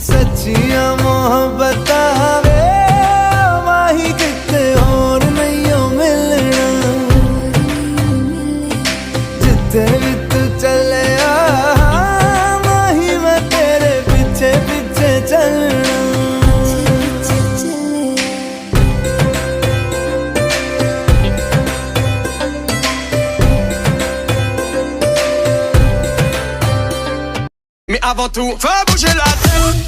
सच्चियां मोहब्बत वे माही किते और नहीं मिलना जिते भी तू चले माही मैं तेरे पीछे पीछे चलना Mais avant tout, faut bouger la tête.